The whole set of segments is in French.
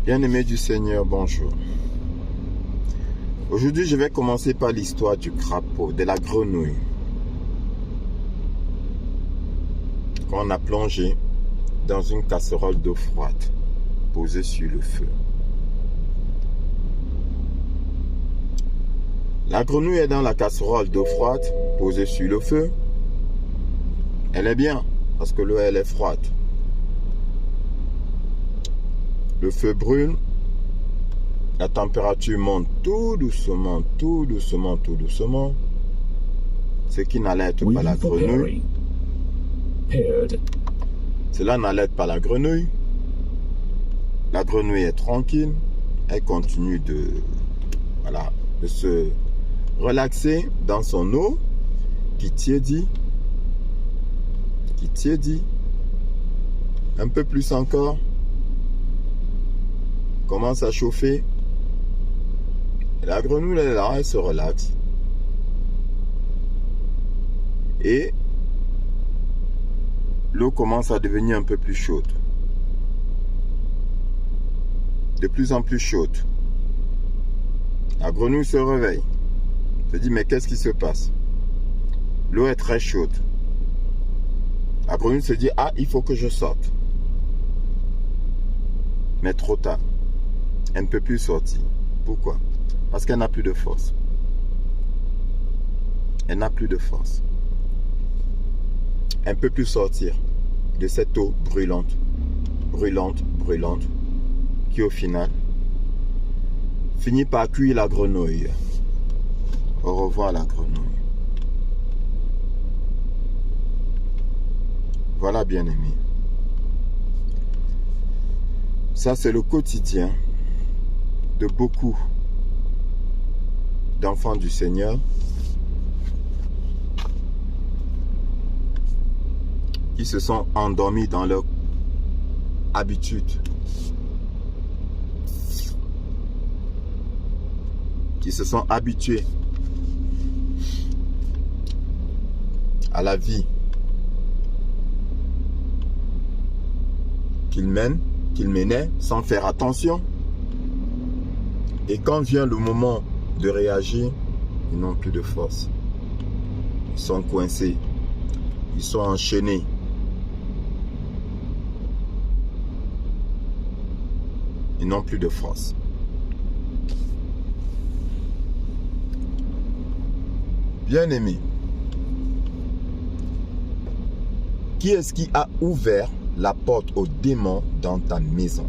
Bien-aimé du Seigneur, bonjour. Aujourd'hui, je vais commencer par l'histoire du crapaud, de la grenouille, qu'on a plongé dans une casserole d'eau froide, posée sur le feu. La grenouille est dans la casserole d'eau froide, posée sur le feu. Elle est bien, parce que l'eau, elle est froide. Le feu brûle, la température monte tout doucement, tout doucement, tout doucement. Ce qui n'alerte pas la grenouille. Cela n'alerte pas la grenouille. La grenouille est tranquille. Elle continue de se relaxer dans son eau qui tiédit. Un peu plus encore. Commence à chauffer. Et la grenouille est là, elle se relaxe. Et l'eau commence à devenir un peu plus chaude. De plus en plus chaude. La grenouille se réveille. Se dit, mais qu'est-ce qui se passe? L'eau est très chaude. La grenouille se dit, ah, il faut que je sorte. Mais trop tard. Elle ne peut plus sortir. Pourquoi? Parce qu'elle n'a plus de force. Elle n'a plus de force. Elle ne peut plus sortir de cette eau brûlante, qui au final finit par cuire la grenouille. Au revoir la grenouille. Voilà, bien-aimé. Ça, c'est le quotidien de beaucoup d'enfants du Seigneur qui se sont endormis dans leur habitude, qui se sont habitués à la vie qu'ils menaient sans faire attention. Et quand vient le moment de réagir, ils n'ont plus de force. Ils sont coincés. Ils sont enchaînés. Ils n'ont plus de force. Bien-aimé, qui est-ce qui a ouvert la porte aux démons dans ta maison?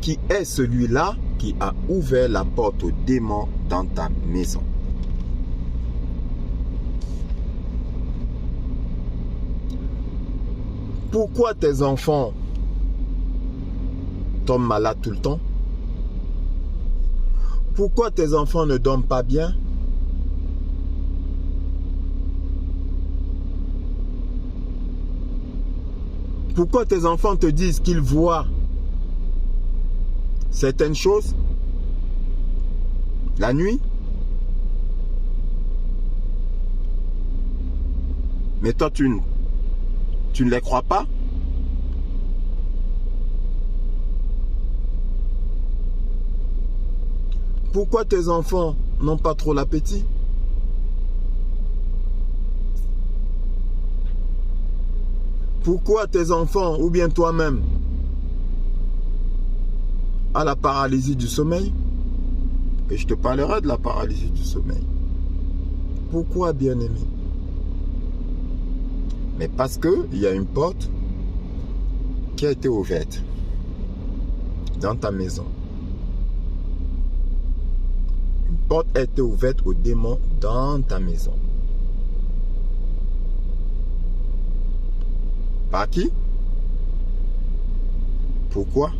Qui est celui-là qui a ouvert la porte aux démons dans ta maison? Pourquoi tes enfants tombent malades tout le temps? Pourquoi tes enfants ne dorment pas bien? Pourquoi tes enfants te disent qu'ils voient certaines choses la nuit? Mais toi, tu ne les crois pas? Pourquoi tes enfants n'ont pas trop l'appétit? Pourquoi tes enfants, ou bien toi-même, a la paralysie du sommeil? Et je te parlerai de la paralysie du sommeil. Pourquoi, bien-aimé? Mais parce qu'il y a une porte qui a été ouverte dans ta maison. Une porte a été ouverte aux démons dans ta maison. Par qui? Pourquoi?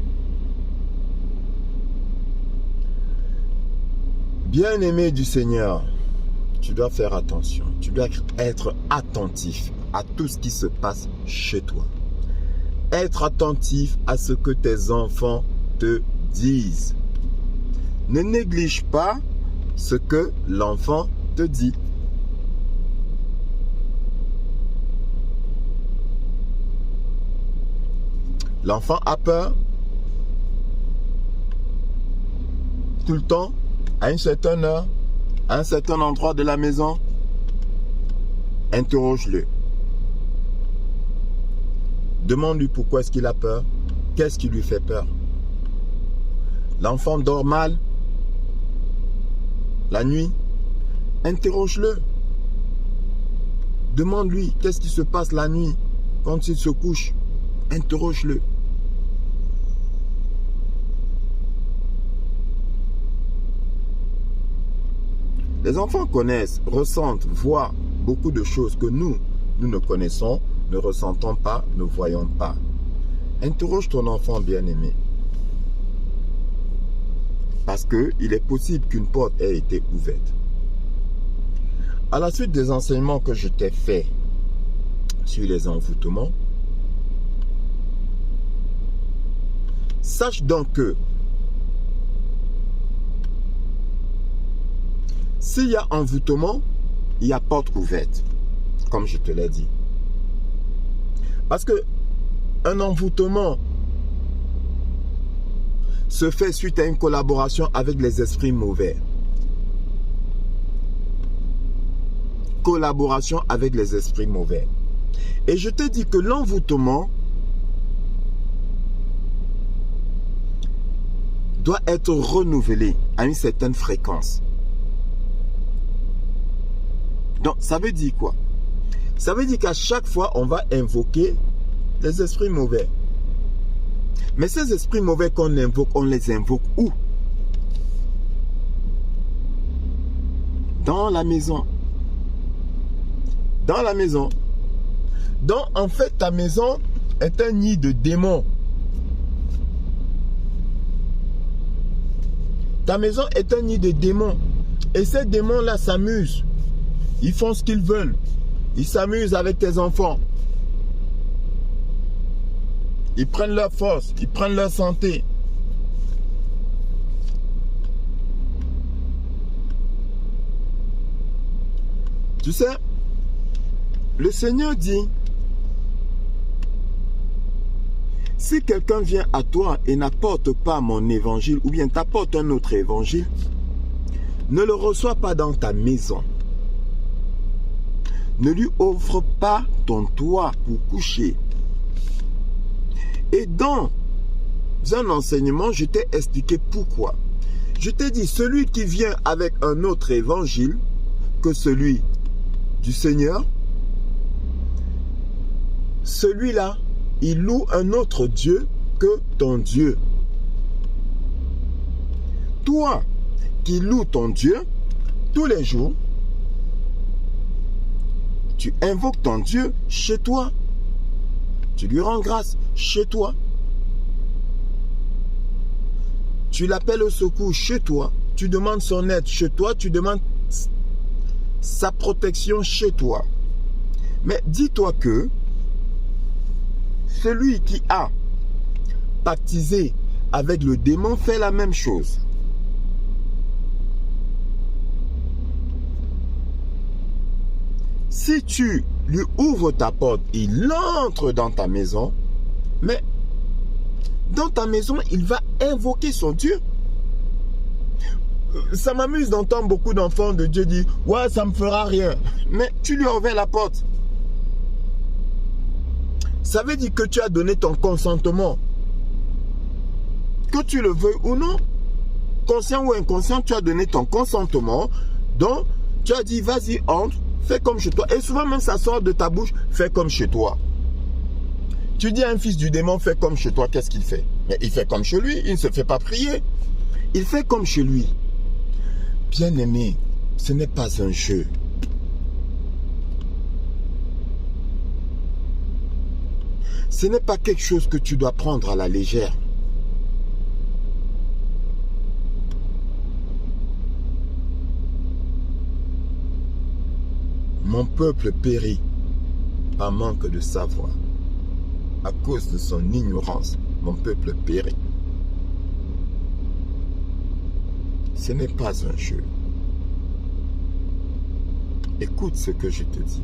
Bien-aimé du Seigneur, tu dois faire attention. Tu dois être attentif à tout ce qui se passe chez toi. Être attentif à ce que tes enfants te disent. Ne néglige pas ce que l'enfant te dit. L'enfant a peur tout le temps, à une certaine heure, à un certain endroit de la maison. Interroge-le. Demande-lui pourquoi est-ce qu'il a peur. Qu'est-ce qui lui fait peur? L'enfant dort mal la nuit. Interroge-le. Demande-lui qu'est-ce qui se passe la nuit quand il se couche. Interroge-le. Les enfants connaissent, ressentent, voient beaucoup de choses que nous ne connaissons, ne ressentons pas, ne voyons pas. Interroge ton enfant bien-aimé. Parce qu'il est possible qu'une porte ait été ouverte. À la suite des enseignements que je t'ai faits sur les envoûtements, sache donc que s'il y a envoûtement, il y a porte ouverte, comme je te l'ai dit. Parce que un envoûtement se fait suite à une collaboration avec les esprits mauvais. Collaboration avec les esprits mauvais. Et je te dis que l'envoûtement doit être renouvelé à une certaine fréquence. Donc, ça veut dire quoi? Ça veut dire qu'à chaque fois, on va invoquer les esprits mauvais. Mais ces esprits mauvais qu'on invoque, on les invoque où? Dans la maison. Dans la maison. Donc, en fait, ta maison est un nid de démons. Ta maison est un nid de démons. Et ces démons-là s'amusent. Ils font ce qu'ils veulent. Ils s'amusent avec tes enfants. Ils prennent leur force. Ils prennent leur santé. Tu sais, le Seigneur dit, si quelqu'un vient à toi et n'apporte pas mon évangile, ou bien t'apporte un autre évangile, ne le reçois pas dans ta maison. Ne lui offre pas ton toit pour coucher. Et dans un enseignement, je t'ai expliqué pourquoi. Je t'ai dit, celui qui vient avec un autre évangile que celui du Seigneur, celui-là, il loue un autre Dieu que ton Dieu. Toi qui loues ton Dieu tous les jours, tu invoques ton Dieu chez toi. Tu lui rends grâce chez toi. Tu l'appelles au secours chez toi. Tu demandes son aide chez toi. Tu demandes sa protection chez toi. Mais dis-toi que celui qui a pactisé avec le démon fait la même chose. Si tu lui ouvres ta porte, il entre dans ta maison, mais dans ta maison, il va invoquer son Dieu. Ça m'amuse d'entendre beaucoup d'enfants de Dieu dire « Ouais, ça ne me fera rien. » Mais tu lui as ouvert la porte. Ça veut dire que tu as donné ton consentement. Que tu le veuilles ou non, conscient ou inconscient, tu as donné ton consentement. Donc, tu as dit « Vas-y, entre. » Fais comme chez toi. Et souvent même ça sort de ta bouche, fais comme chez toi. Tu dis à un fils du démon, fais comme chez toi, qu'est-ce qu'il fait? Mais il fait comme chez lui, il ne se fait pas prier. Il fait comme chez lui. Bien-aimé, ce n'est pas un jeu. Ce n'est pas quelque chose que tu dois prendre à la légère. Mon peuple périt par manque de savoir. À cause de son ignorance, mon peuple périt. Ce n'est pas un jeu. Écoute ce que je te dis.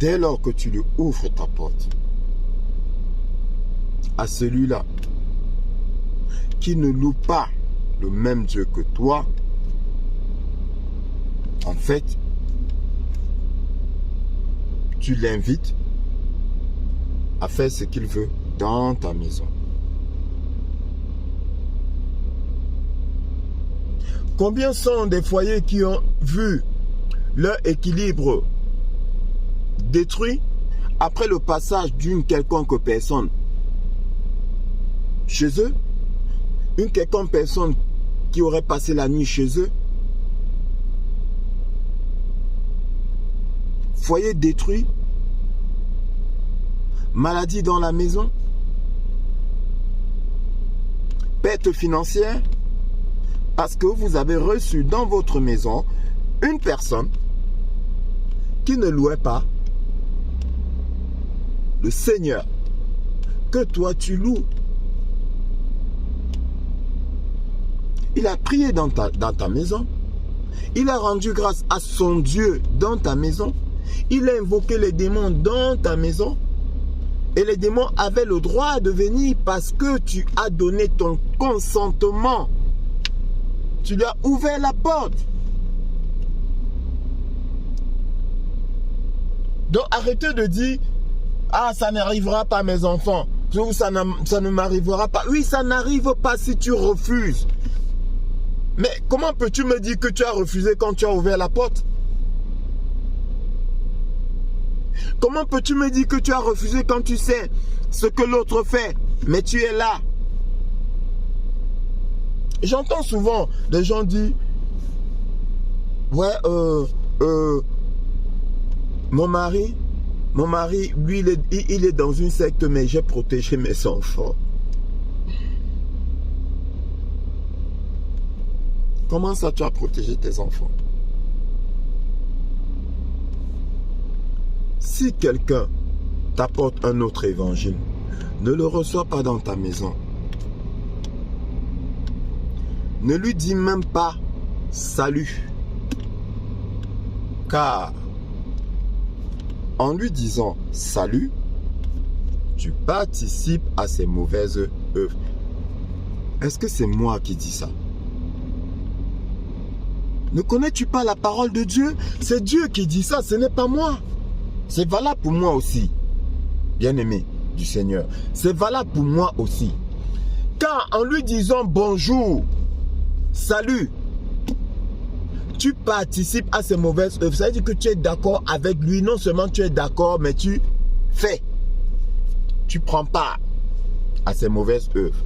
dès lors que tu lui ouvres ta porte à celui-là qui ne loue pas le même Dieu que toi, en fait, tu l'invites à faire ce qu'il veut dans ta maison. Combien sont des foyers qui ont vu leur équilibre détruit après le passage d'une quelconque personne chez eux? Une quelconque personne qui aurait passé la nuit chez eux? Foyer détruit? Maladie dans la maison? Perte financière? Parce que vous avez reçu dans votre maison une personne qui ne louait pas le Seigneur que toi tu loues. Il a prié dans ta maison. Il a rendu grâce à son Dieu dans ta maison. Il a invoqué les démons dans ta maison. Et les démons avaient le droit de venir parce que tu as donné ton consentement. Tu lui as ouvert la porte. Donc arrêtez de dire, ah, ça n'arrivera pas mes enfants. Ça ne m'arrivera pas. Oui, ça n'arrive pas si tu refuses. Mais comment peux-tu me dire que tu as refusé quand tu as ouvert la porte? Comment peux-tu me dire que tu as refusé quand tu sais ce que l'autre fait, mais tu es là? J'entends souvent des gens dire, ouais, mon mari, lui, il est dans une secte, mais j'ai protégé mes enfants. Comment ça, tu as protégé tes enfants? Si quelqu'un t'apporte un autre évangile, ne le reçois pas dans ta maison. Ne lui dis même pas salut. Car en lui disant salut, tu participes à ses mauvaises œuvres. Est-ce que c'est moi qui dis ça? Ne connais-tu pas la parole de Dieu? C'est Dieu qui dit ça, ce n'est pas moi. C'est valable pour moi aussi, bien-aimé du Seigneur. C'est valable pour moi aussi. Car en lui disant bonjour, salut, tu participes à ses mauvaises œuvres. Ça veut dire que tu es d'accord avec lui. Non seulement tu es d'accord, mais tu fais. Tu prends part à ses mauvaises œuvres.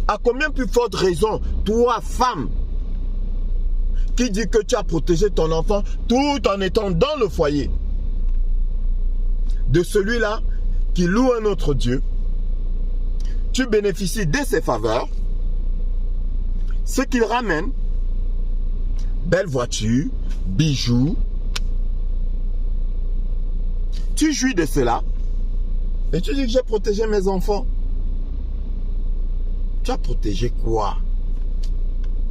À combien plus forte raison, toi, femme, qui dit que tu as protégé ton enfant tout en étant dans le foyer de celui-là qui loue un autre Dieu, tu bénéficies de ses faveurs, ce qu'il ramène, belle voiture, bijoux, tu jouis de cela et tu dis que j'ai protégé mes enfants. Tu as protégé quoi?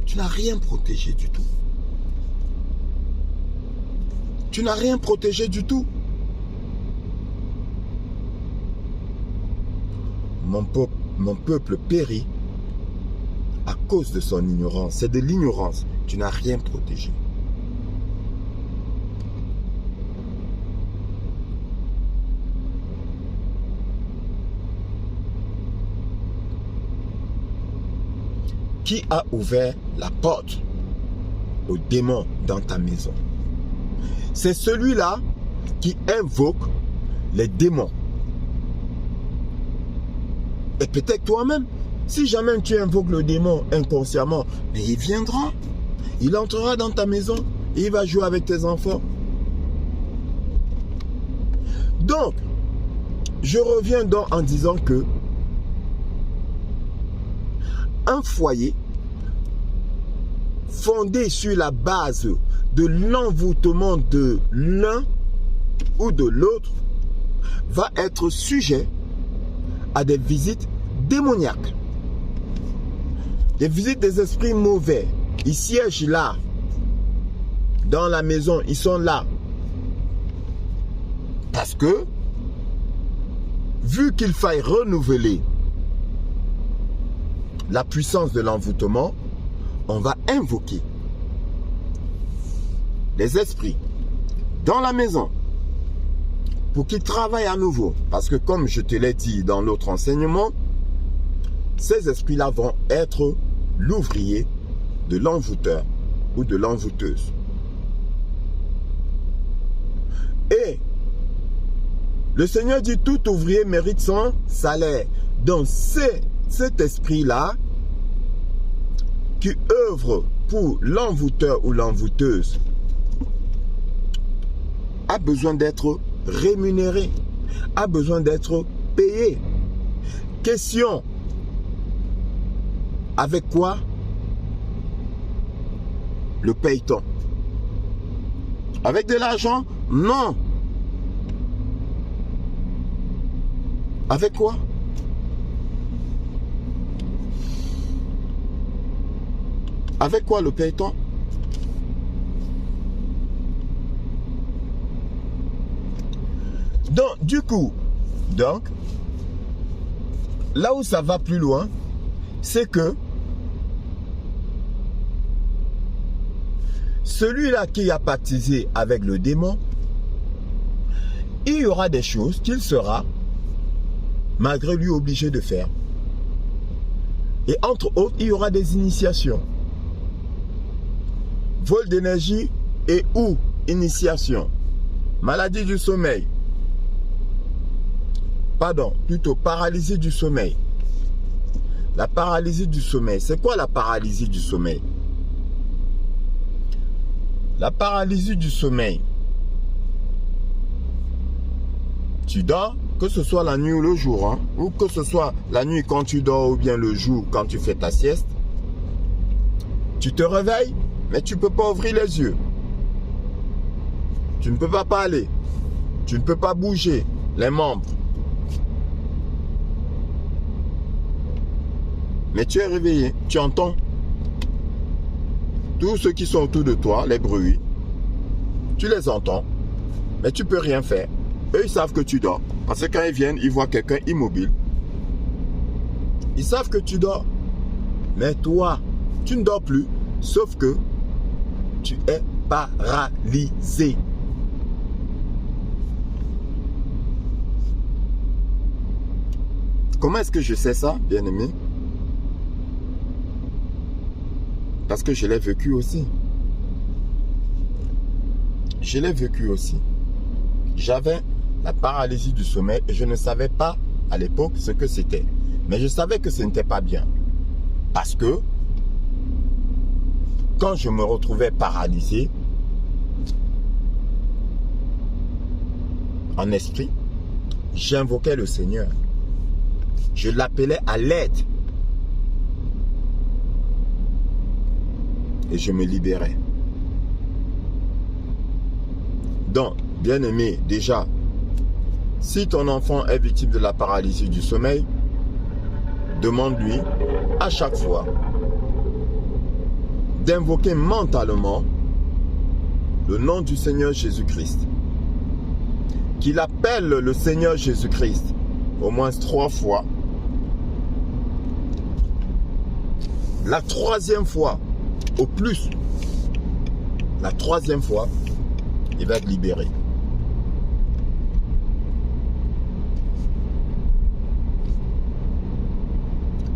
Tu n'as rien protégé du tout. Tu n'as rien protégé du tout. Mon peuple périt à cause de son ignorance. C'est de l'ignorance. Tu n'as rien protégé. Qui a ouvert la porte aux démons dans ta maison? C'est celui-là qui invoque les démons. Et peut-être toi-même, si jamais tu invoques le démon inconsciemment, mais il viendra, il entrera dans ta maison et il va jouer avec tes enfants. Donc, je reviens donc en disant que un foyer fondé sur la base de l'envoûtement de l'un ou de l'autre va être sujet à des visites démoniaques, des visites des esprits mauvais. Ils siègent là, dans la maison, ils sont là. Parce que, vu qu'il faille renouveler la puissance de l'envoûtement, on va invoquer les esprits dans la maison pour qu'ils travaillent à nouveau. Parce que comme je te l'ai dit dans l'autre enseignement, ces esprits-là vont être l'ouvrier de l'envoûteur ou de l'envoûteuse. Et le Seigneur dit tout ouvrier mérite son salaire. Donc cet esprit-là qui œuvre pour l'envoûteur ou l'envoûteuse a besoin d'être rémunéré, a besoin d'être payé. Question, avec quoi le paye-t-on? Avec de l'argent? Non. Avec quoi? Avec quoi le paye-t-on? Donc, du coup, là où ça va plus loin, c'est que celui-là qui a pactisé avec le démon, il y aura des choses qu'il sera, malgré lui, obligé de faire. Et entre autres, il y aura des initiations. Vol d'énergie et ou initiation. Maladie du sommeil. Pardon, plutôt paralysie du sommeil. La paralysie du sommeil. C'est quoi la paralysie du sommeil? La paralysie du sommeil. Tu dors, que ce soit la nuit ou le jour, hein, ou que ce soit la nuit quand tu dors ou bien le jour quand tu fais ta sieste. Tu te réveilles, mais tu ne peux pas ouvrir les yeux. Tu ne peux pas parler. Tu ne peux pas bouger les membres. Mais tu es réveillé, tu entends tous ceux qui sont autour de toi, les bruits. Tu les entends, mais tu ne peux rien faire. Eux, ils savent que tu dors. Parce que quand ils viennent, ils voient quelqu'un immobile. Ils savent que tu dors. Mais toi, tu ne dors plus. Sauf que tu es paralysé. Comment est-ce que je sais ça, bien-aimé? Parce que je l'ai vécu aussi. Je l'ai vécu aussi. J'avais la paralysie du sommeil et je ne savais pas à l'époque ce que c'était. Mais je savais que ce n'était pas bien. Parce que quand je me retrouvais paralysé en esprit, j'invoquais le Seigneur. Je l'appelais à l'aide. Et je me libérais. Donc, bien-aimé, déjà, si ton enfant est victime de la paralysie du sommeil, demande-lui à chaque fois d'invoquer mentalement le nom du Seigneur Jésus-Christ. Qu'il appelle le Seigneur Jésus-Christ au moins 3 fois. La 3e fois, au plus, la 3e fois, il va être libéré.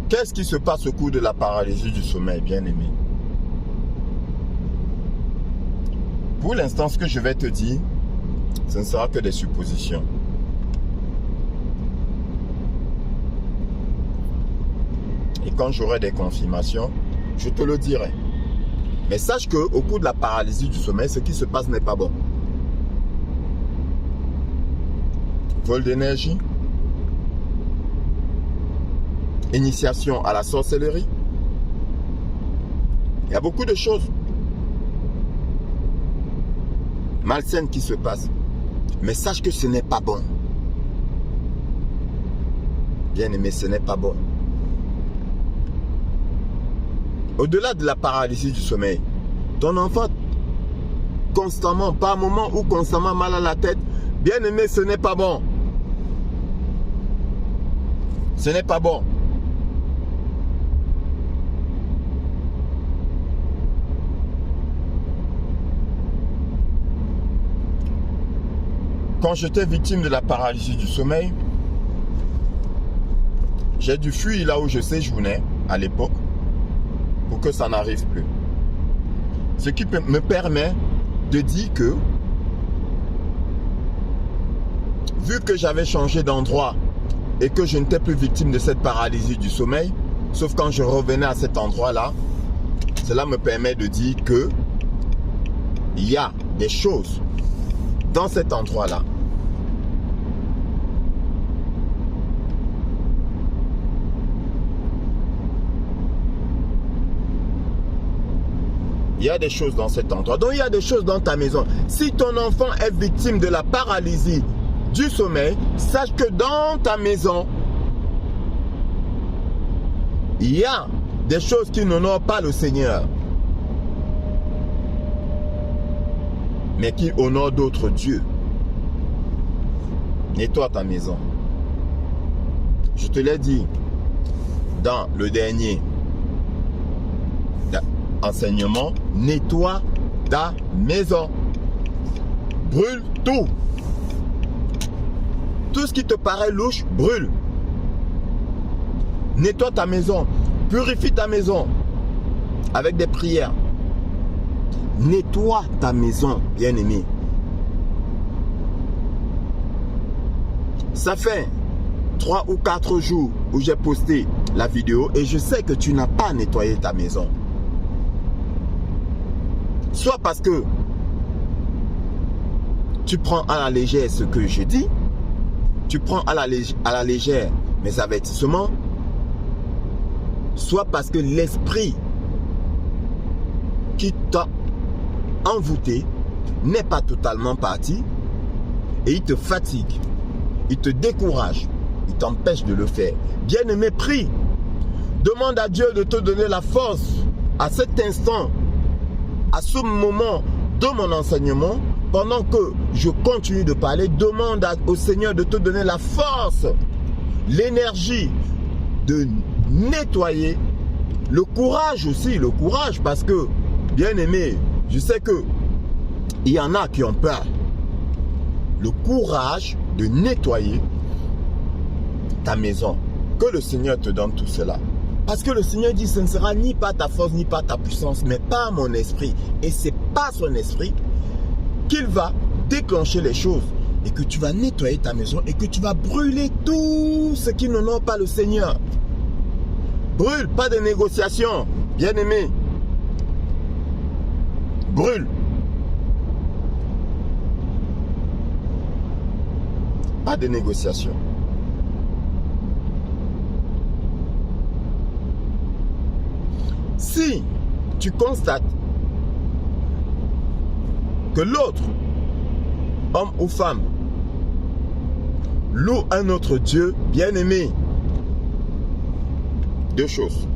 Qu'est-ce qui se passe au cours de la paralysie du sommeil, bien-aimé? Pour l'instant, ce que je vais te dire, ce ne sera que des suppositions. Et quand j'aurai des confirmations, je te le dirai. Mais sache qu'au cours de la paralysie du sommeil, ce qui se passe n'est pas bon. Vol d'énergie. Initiation à la sorcellerie. Il y a beaucoup de choses malsaines qui se passent. Mais sache que ce n'est pas bon. Bien-aimé, ce n'est pas bon. Au-delà de la paralysie du sommeil, ton enfant constamment, par moment ou constamment mal à la tête, Bien-aimé, ce n'est pas bon. Ce n'est pas bon. Quand j'étais victime de la paralysie du sommeil, j'ai dû fuir là où je séjournais à l'époque pour que ça n'arrive plus. Ce qui me permet de dire que, vu que j'avais changé d'endroit et que je n'étais plus victime de cette paralysie du sommeil, sauf quand je revenais à cet endroit-là, cela me permet de dire que il y a des choses dans cet endroit-là il y a des choses dans cet endroit. Donc il y a des choses dans ta maison. Si ton enfant est victime de la paralysie du sommeil, sache que dans ta maison, il y a des choses qui n'honorent pas le Seigneur, mais qui honorent d'autres dieux. Nettoie ta maison. Je te l'ai dit dans le dernier enseignement, nettoie ta maison. Brûle tout. Tout ce qui te paraît louche, brûle. Nettoie ta maison. Purifie ta maison avec des prières. Nettoie ta maison, bien-aimé. Ça fait 3 ou 4 jours où j'ai posté la vidéo et je sais que tu n'as pas nettoyé ta maison. Soit parce que tu prends à la légère ce que je dis, tu prends à la légère mes avertissements, soit parce que l'esprit qui t'a envoûté n'est pas totalement parti et il te fatigue, il te décourage, il t'empêche de le faire. Bien-aimé, prie, demande à Dieu de te donner la force à cet instant, à ce moment de mon enseignement, pendant que je continue de parler, demande au Seigneur de te donner la force, l'énergie de nettoyer, le courage aussi, le courage, parce que, bien aimé, je sais que il y en a qui ont peur. Le courage de nettoyer ta maison. Que le Seigneur te donne tout cela. Parce que le Seigneur dit, ce ne sera ni par ta force, ni par ta puissance, mais par mon esprit. Et c'est par son esprit qu'il va déclencher les choses. Et que tu vas nettoyer ta maison et que tu vas brûler tout ce qui n'honore pas le Seigneur. Brûle, pas de négociation, bien-aimé. Brûle. Pas de négociation. Si tu constates que l'autre, homme ou femme, loue un autre Dieu, bien-aimé, deux choses.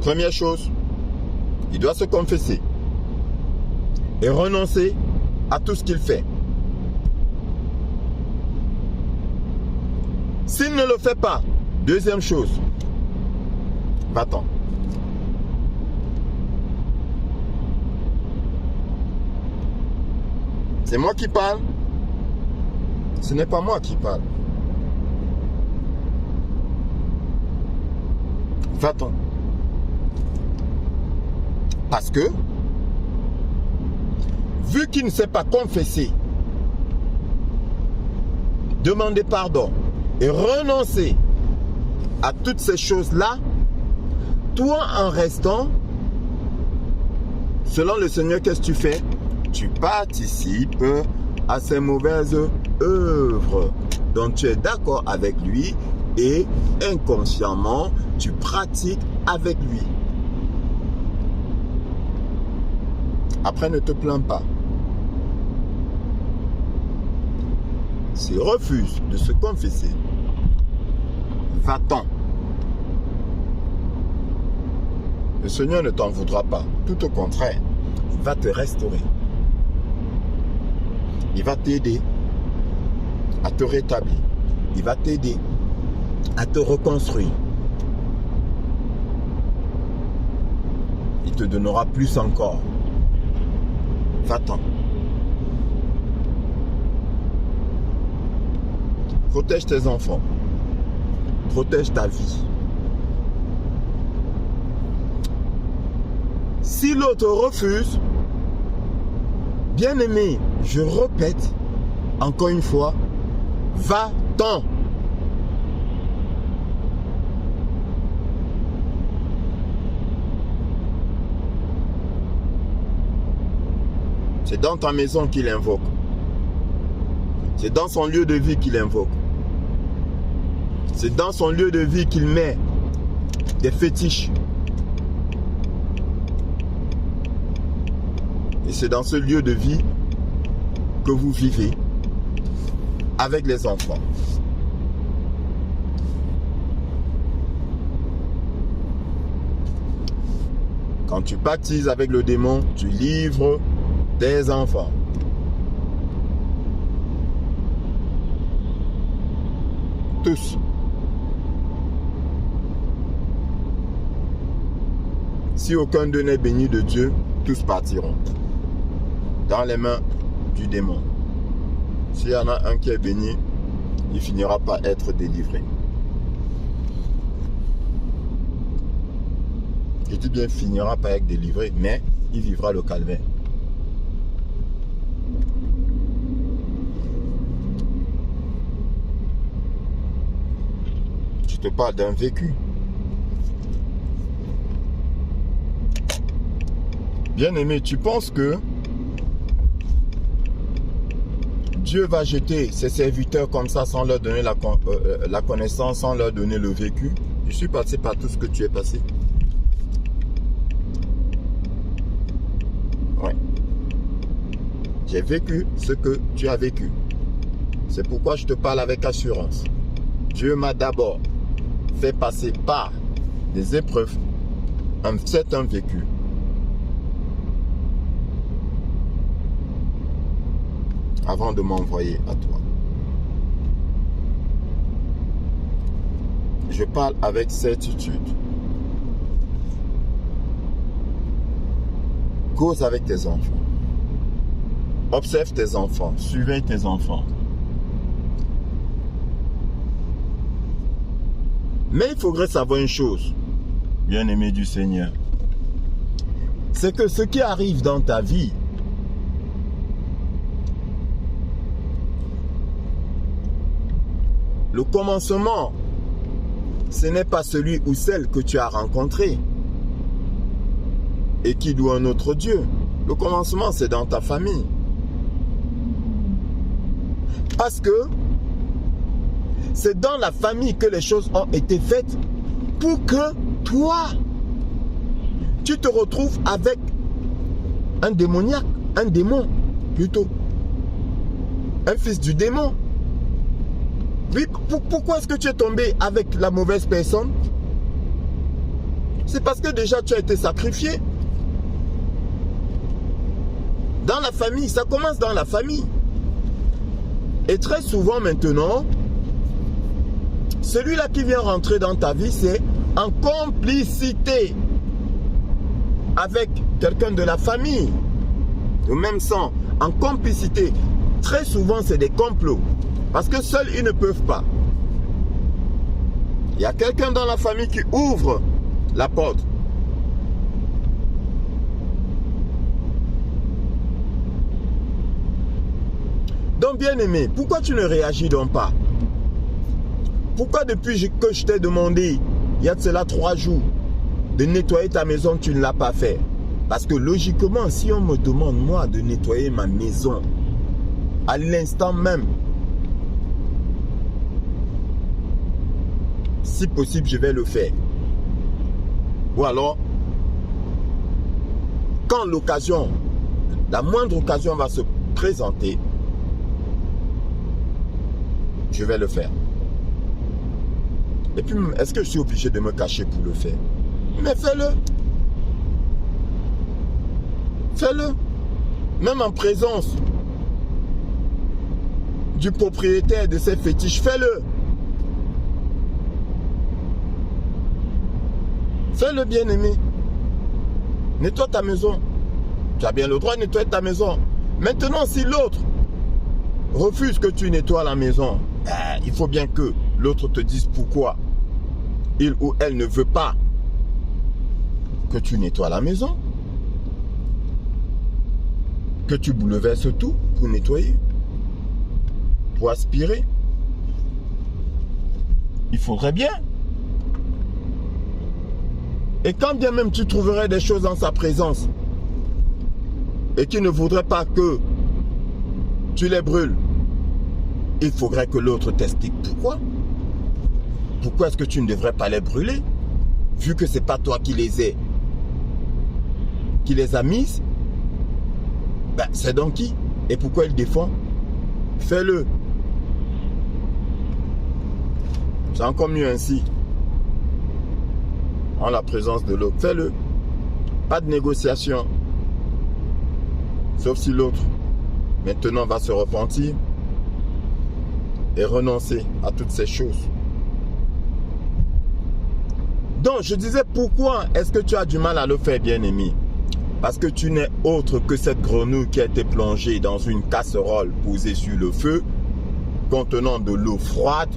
Première chose, il doit se confesser et renoncer à tout ce qu'il fait. S'il ne le fait pas, deuxième chose, va-t'en. C'est moi qui parle. Ce n'est pas moi qui parle. Va-t'en. Parce que, vu qu'il ne s'est pas confessé, demander pardon et renoncer à toutes ces choses-là, toi en restant, selon le Seigneur, qu'est-ce que tu fais? Tu participes à ces mauvaises œuvres. Donc tu es d'accord avec lui et inconsciemment, tu pratiques avec lui. Après, ne te plains pas. S'il refuse de se confesser, va-t'en. Le Seigneur ne t'en voudra pas. Tout au contraire, il va te restaurer. Il va t'aider à te rétablir. Il va t'aider à te reconstruire. Il te donnera plus encore. Va-t'en. Protège tes enfants. Protège ta vie. Si l'autre refuse, bien aimé, je répète encore une fois, va-t'en. C'est dans ta maison qu'il invoque. C'est dans son lieu de vie qu'il invoque. C'est dans son lieu de vie qu'il met des fétiches. Et c'est dans ce lieu de vie que vous vivez avec les enfants. Quand tu baptises avec le démon, tu livres tes enfants. Tous. Si aucun d'eux n'est béni de Dieu, tous partiront dans les mains du démon. S'il y en a un qui est béni, il finira par être délivré. Je dis bien finira par être délivré, mais il vivra le calvaire. Je te parle d'un vécu. Bien-aimé, tu penses que Dieu va jeter ses serviteurs comme ça sans leur donner la connaissance, sans leur donner le vécu? Je suis passé par tout ce que tu es passé. Ouais. J'ai vécu ce que tu as vécu. C'est pourquoi je te parle avec assurance. Dieu m'a d'abord fait passer par des épreuves, un certain vécu. Avant de m'envoyer à toi. Je parle avec certitude. Cause avec tes enfants. Observe tes enfants. Surveille tes enfants. Mais il faudrait savoir une chose, bien-aimé du Seigneur. C'est que ce qui arrive dans ta vie, le commencement, ce n'est pas celui ou celle que tu as rencontré et qui loue un autre Dieu. Le commencement, c'est dans ta famille. Parce que c'est dans la famille que les choses ont été faites pour que toi, tu te retrouves avec un démoniaque, un démon plutôt, un fils du démon. Oui, pourquoi est-ce que tu es tombé avec la mauvaise personne? C'est parce que déjà tu as été sacrifié. Dans la famille, ça commence dans la famille. Et très souvent maintenant, celui-là qui vient rentrer dans ta vie, c'est en complicité avec quelqu'un de la famille, au même sang, en complicité. Très souvent, c'est des complots. Parce que seuls, ils ne peuvent pas. Il y a quelqu'un dans la famille qui ouvre la porte. Donc, bien-aimé, pourquoi tu ne réagis donc pas? Pourquoi depuis que je t'ai demandé, il y a de cela 3 jours, de nettoyer ta maison, tu ne l'as pas fait? Parce que logiquement, si on me demande, moi, de nettoyer ma maison, à l'instant même, si possible, je vais le faire. Ou alors, quand l'occasion, la moindre occasion va se présenter, je vais le faire. Et puis, est-ce que je suis obligé de me cacher pour le faire? Mais fais-le. Fais-le. Même en présence du propriétaire de ces fétiches, fais-le. Fais-le, bien-aimé. Nettoie ta maison. Tu as bien le droit de nettoyer ta maison. Maintenant, si l'autre refuse que tu nettoies la maison, il faut bien que l'autre te dise pourquoi il ou elle ne veut pas que tu nettoies la maison. Que tu bouleverses tout pour nettoyer, pour aspirer. Il faudrait bien. Et quand bien même tu trouverais des choses en sa présence et qu'il ne voudrait pas que tu les brûles, il faudrait que l'autre t'explique pourquoi. Pourquoi est-ce que tu ne devrais pas les brûler? Vu que ce n'est pas toi qui les as mises, ben, c'est donc qui? Et pourquoi il défend? Fais-le. C'est encore mieux ainsi. En la présence de l'autre. Fais-le. Pas de négociation. Sauf si l'autre, maintenant, va se repentir et renoncer à toutes ces choses. Donc, je disais, pourquoi est-ce que tu as du mal à le faire, bien-aimé? Parce que tu n'es autre que cette grenouille qui a été plongée dans une casserole posée sur le feu, contenant de l'eau froide,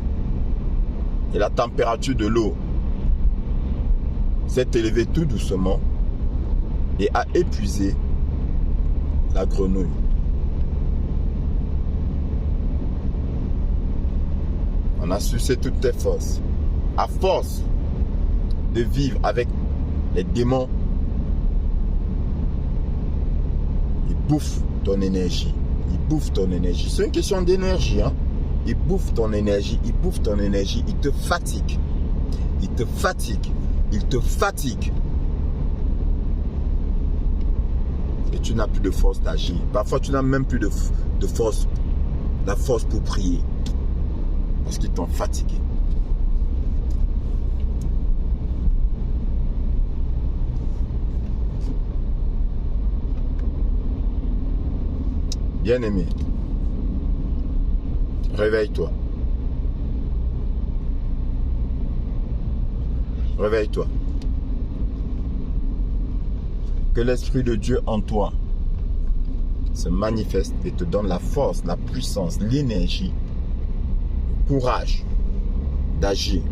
et la température de l'eau s'est élevée tout doucement et a épuisé la grenouille. On a sucé toutes tes forces. À force de vivre avec les démons, ils bouffent ton énergie. Ils bouffent ton énergie. C'est une question d'énergie. Hein? Ils bouffent ton énergie. Ils bouffent ton énergie. Ils te fatiguent. Ils te fatiguent. Ils te fatiguent. Et tu n'as plus de force d'agir. Parfois, tu n'as même plus de force. La force pour prier. Parce qu'ils t'ont fatigué. Bien-aimé, réveille-toi. Réveille-toi. Que l'Esprit de Dieu en toi se manifeste et te donne la force, la puissance, l'énergie, le courage d'agir.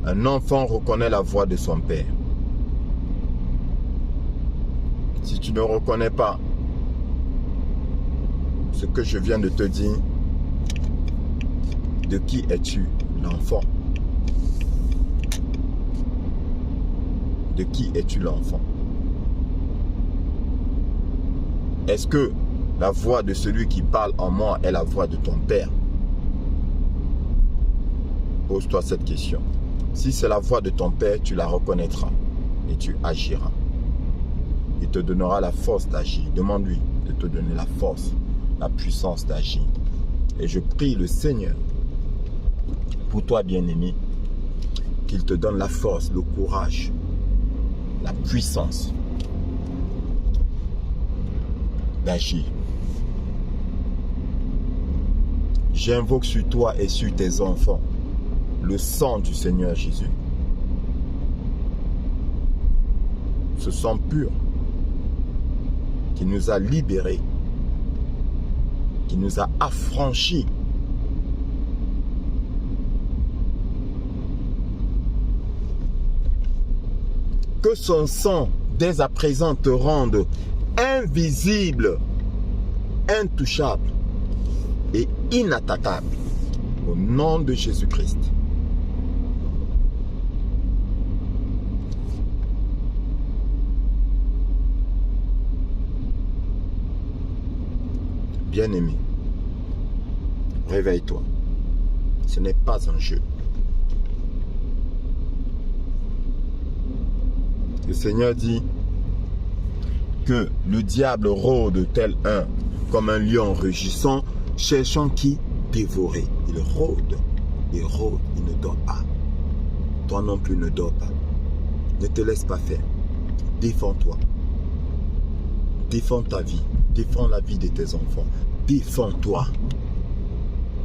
Un enfant reconnaît la voix de son père. Si tu ne reconnais pas ce que je viens de te dire, de qui es-tu l'enfant? De qui es-tu l'enfant? Est-ce que la voix de celui qui parle en moi est la voix de ton père? Pose-toi cette question. Si c'est la voix de ton père, tu la reconnaîtras et tu agiras. Il te donnera la force d'agir. Demande-lui de te donner la force, la puissance d'agir. Et je prie le Seigneur pour toi, bien-aimé, qu'il te donne la force, le courage, la puissance d'agir. J'invoque sur toi et sur tes enfants le sang du Seigneur Jésus. Ce sang pur qui nous a libérés, qui nous a affranchis. Que son sang, dès à présent, te rende invisible, intouchable et inattaquable. Au nom de Jésus-Christ. Bien-aimé, réveille-toi. Ce n'est pas un jeu. Le Seigneur dit que le diable rôde tel un, comme un lion rugissant, cherchant qui dévorer. Il rôde, il ne dort pas. Toi non plus ne dors pas. Ne te laisse pas faire. Défends-toi. Défends ta vie. Défends la vie de tes enfants. Défends-toi,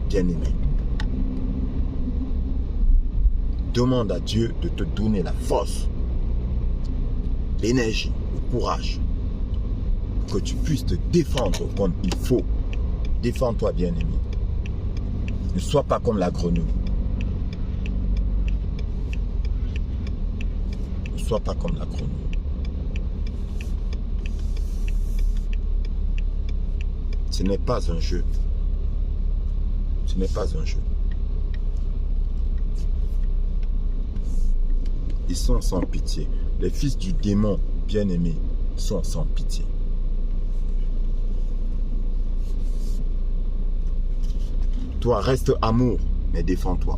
bien-aimé. Demande à Dieu de te donner la force, l'énergie, le courage pour que tu puisses te défendre comme il faut. Défends-toi, bien-aimé. Ne sois pas comme la grenouille. Ne sois pas comme la grenouille. Ce n'est pas un jeu. Ce n'est pas un jeu. Ils sont sans pitié. Les fils du démon, bien-aimés, sont sans pitié. Toi, reste amour, mais défends-toi.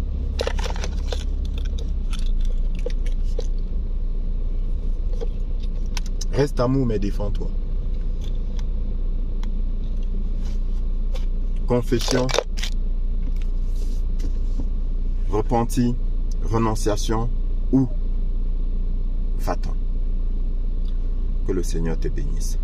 Reste amour, mais défends-toi. Confession, repenti, renonciation ou va-t'en. Que le Seigneur te bénisse.